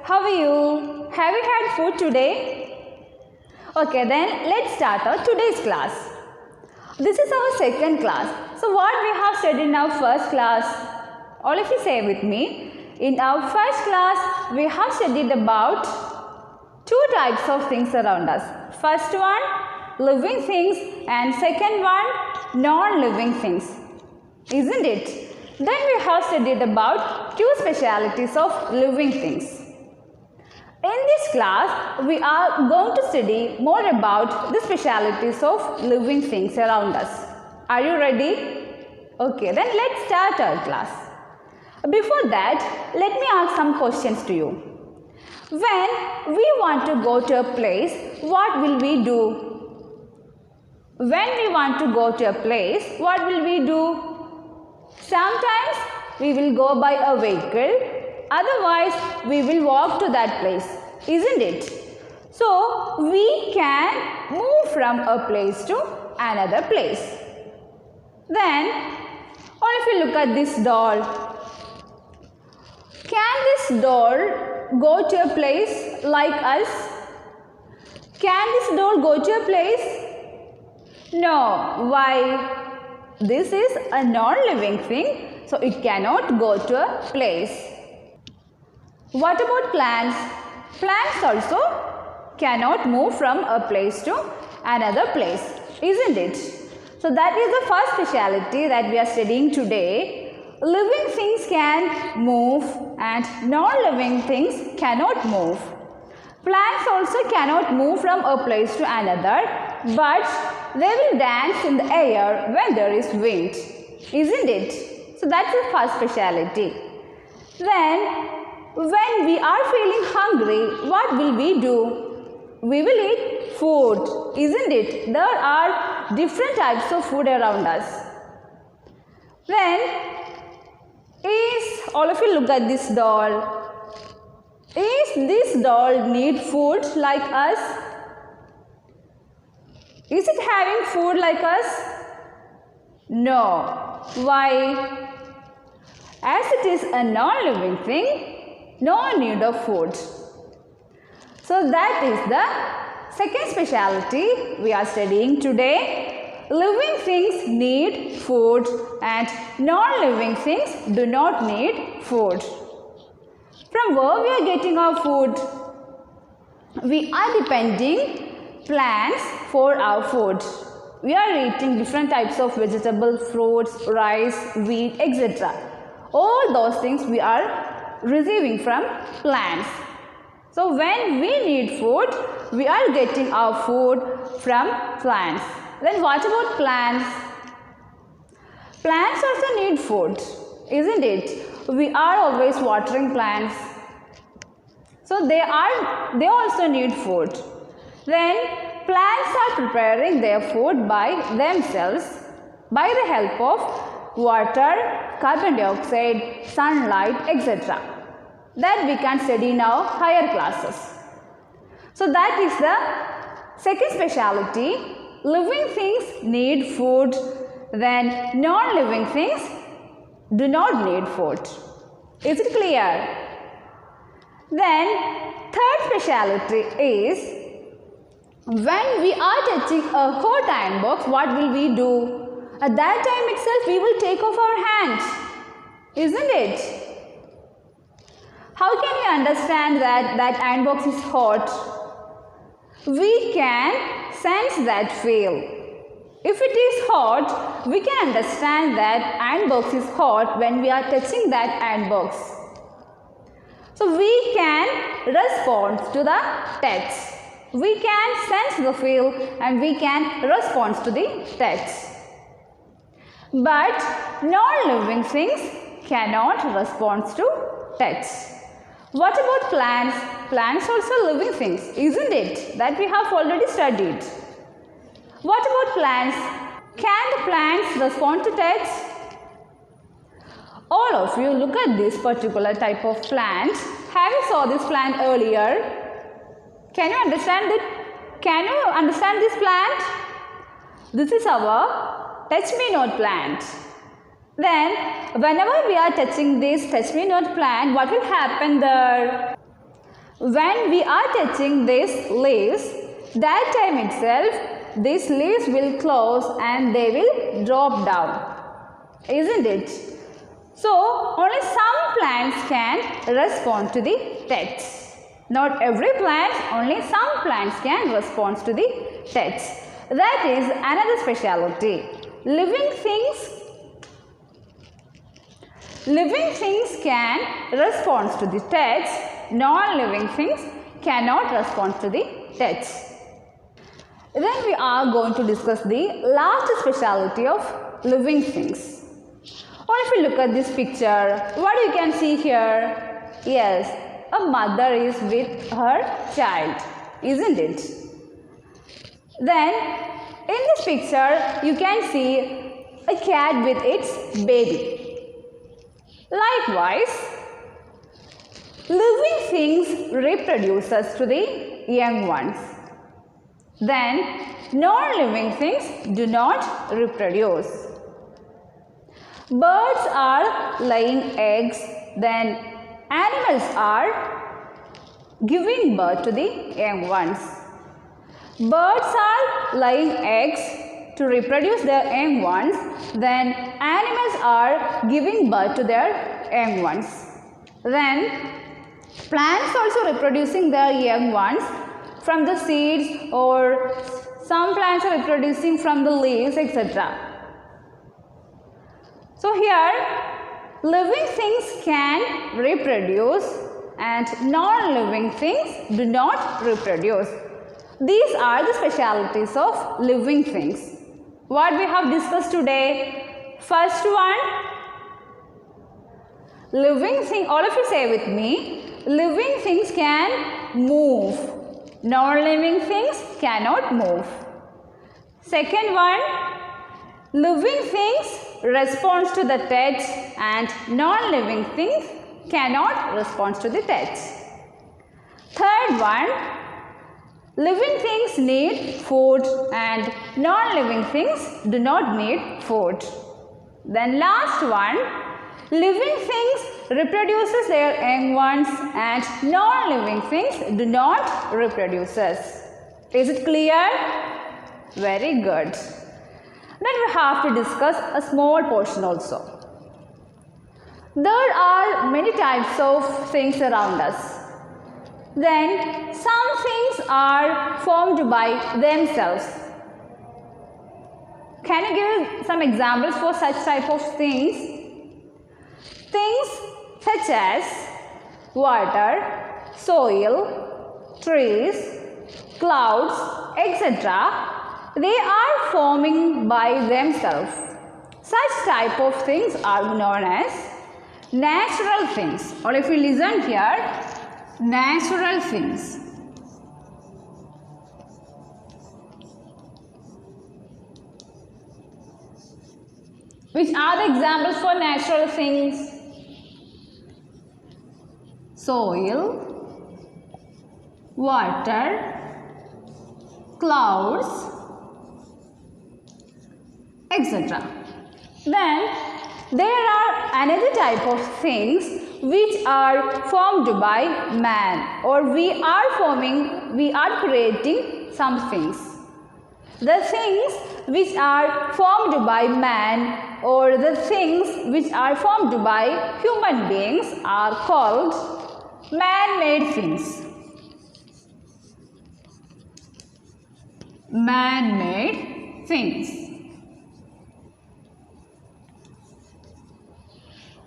how are you? Have you had food today? Okay, then let's start our today's class. This is our second class. So what we have studied in our first class? All of you say with me. In our first class, we have studied about two types of things around us. First one, living things, and second one, non-living things. Isn't it? Then we have studied about two specialities of living things. In this class, we are going to study more about the specialities of living things around us. Are you ready? Okay, then let's start our class. Before that, let me ask some questions to you. When we want to go to a place, what will we do? When we want to go to a place, what will we do? Sometimes we will go by a vehicle, otherwise we will walk to that place, isn't it? So, we can move from a place to another place. Then, all of you look at this doll. Can this doll go to a place like us? Can this doll go to a place? No. Why? This is a non-living thing, so it cannot go to a place. What about plants? Plants also cannot move from a place to another place, isn't it? So that is the first speciality that we are studying today. Living things can move and non-living things cannot move. Plants also cannot move from a place to another, but they will dance in the air when there is wind, isn't it? So that's the first speciality. Then, when we are feeling hungry, what will we do? We will eat food, isn't it? There are different types of food around us. Then, all of you look at this doll. Is this doll need food like us? Is it having food like us? No. Why? As it is a non-living thing, no need of food. So that is the second speciality we are studying today. Living things need food and non-living things do not need food. From where we are getting our food? We are depending plants for our food. We are eating different types of vegetables, fruits, rice, wheat, etc. All those things we are receiving from plants. So when we need food, we are getting our food from plants. Then what about plants? Plants also need food, isn't it? We are always watering plants. So they also need food. Then plants are preparing their food by themselves by the help of water, carbon dioxide, sunlight, etc. That we can study in our higher classes. So that is the second speciality. Living things need food, then non-living things do not need food. Is it clear? Then third speciality is when we are touching a hot iron box, what will we do? At that time itself we will take off our hands, isn't it? How can we understand that iron box is hot? We can sense that feel. If it is hot, we can understand that iron box is hot when we are touching that iron box. So we can respond to the touch. We can sense the feel and we can respond to the touch. But non-living things cannot respond to touch. What about plants? Plants also living things, isn't it? That we have already studied. What about plants? Can the plants respond to touch? All of you look at this particular type of plant. Have you saw this plant earlier? Can you understand it? Can you understand this plant? This is our touch me not plant. Then whenever we are touching this touch me not plant, what will happen there? When we are touching these leaves, that time itself these leaves will close and they will drop down, isn't it? So only some plants can respond to the touch. Not every plant, only some plants can respond to the touch. That is another specialty. Living things can respond to the touch. Non-living things cannot respond to the touch. Then we are going to discuss the last specialty of living things. Or if you look at this picture, what you can see here? Yes, a mother is with her child, isn't it? Then in this picture, you can see a cat with its baby. Likewise, living things reproduces to the young ones. Then non-living things do not reproduce. Birds are laying eggs, then animals are giving birth to the young ones. Birds are laying eggs to reproduce their young ones, then animals are giving birth to their young ones. Then plants also reproducing their young ones from the seeds, or some plants are reproducing from the leaves, etc. So here living things can reproduce and non-living things do not reproduce. These are the specialities of living things. What we have discussed today? First one, living thing, all of you say with me, living things can move. Non-living things cannot move. Second one, living things responds to the touch and non-living things cannot respond to the touch. Third one, living things need food and non-living things do not need food. Then last one, living things reproduces their young ones and non-living things do not reproduces. Is it clear? Very good. Then we have to discuss a small portion also. There are many types of things around us. Then some things are formed by themselves. Can you give some examples for such type of things? Things such as water, soil, trees, clouds, etc. They are forming by themselves. Such type of things are known as natural things. Or if you listen here, natural things. Which are the examples for natural things? Soil, water, clouds, etc. Then there are another type of things which are formed by man, or we are creating some things. The things which are formed by man, or the things which are formed by human beings are called man-made things. Man-made things.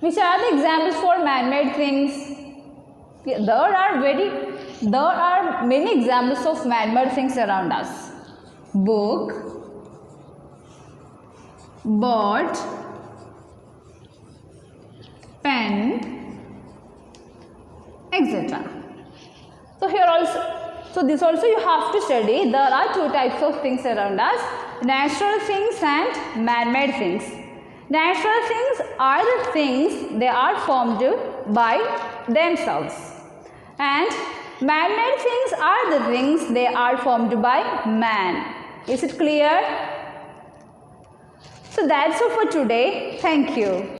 Which are the examples for man-made things? There are many examples of man-made things around us. Book, board, pen, etc. So this also you have to study. There are two types of things around us: natural things and man-made things. Natural things are the things they are formed by themselves, and man-made things are the things they are formed by man. Is it clear? So that's all for today. Thank you.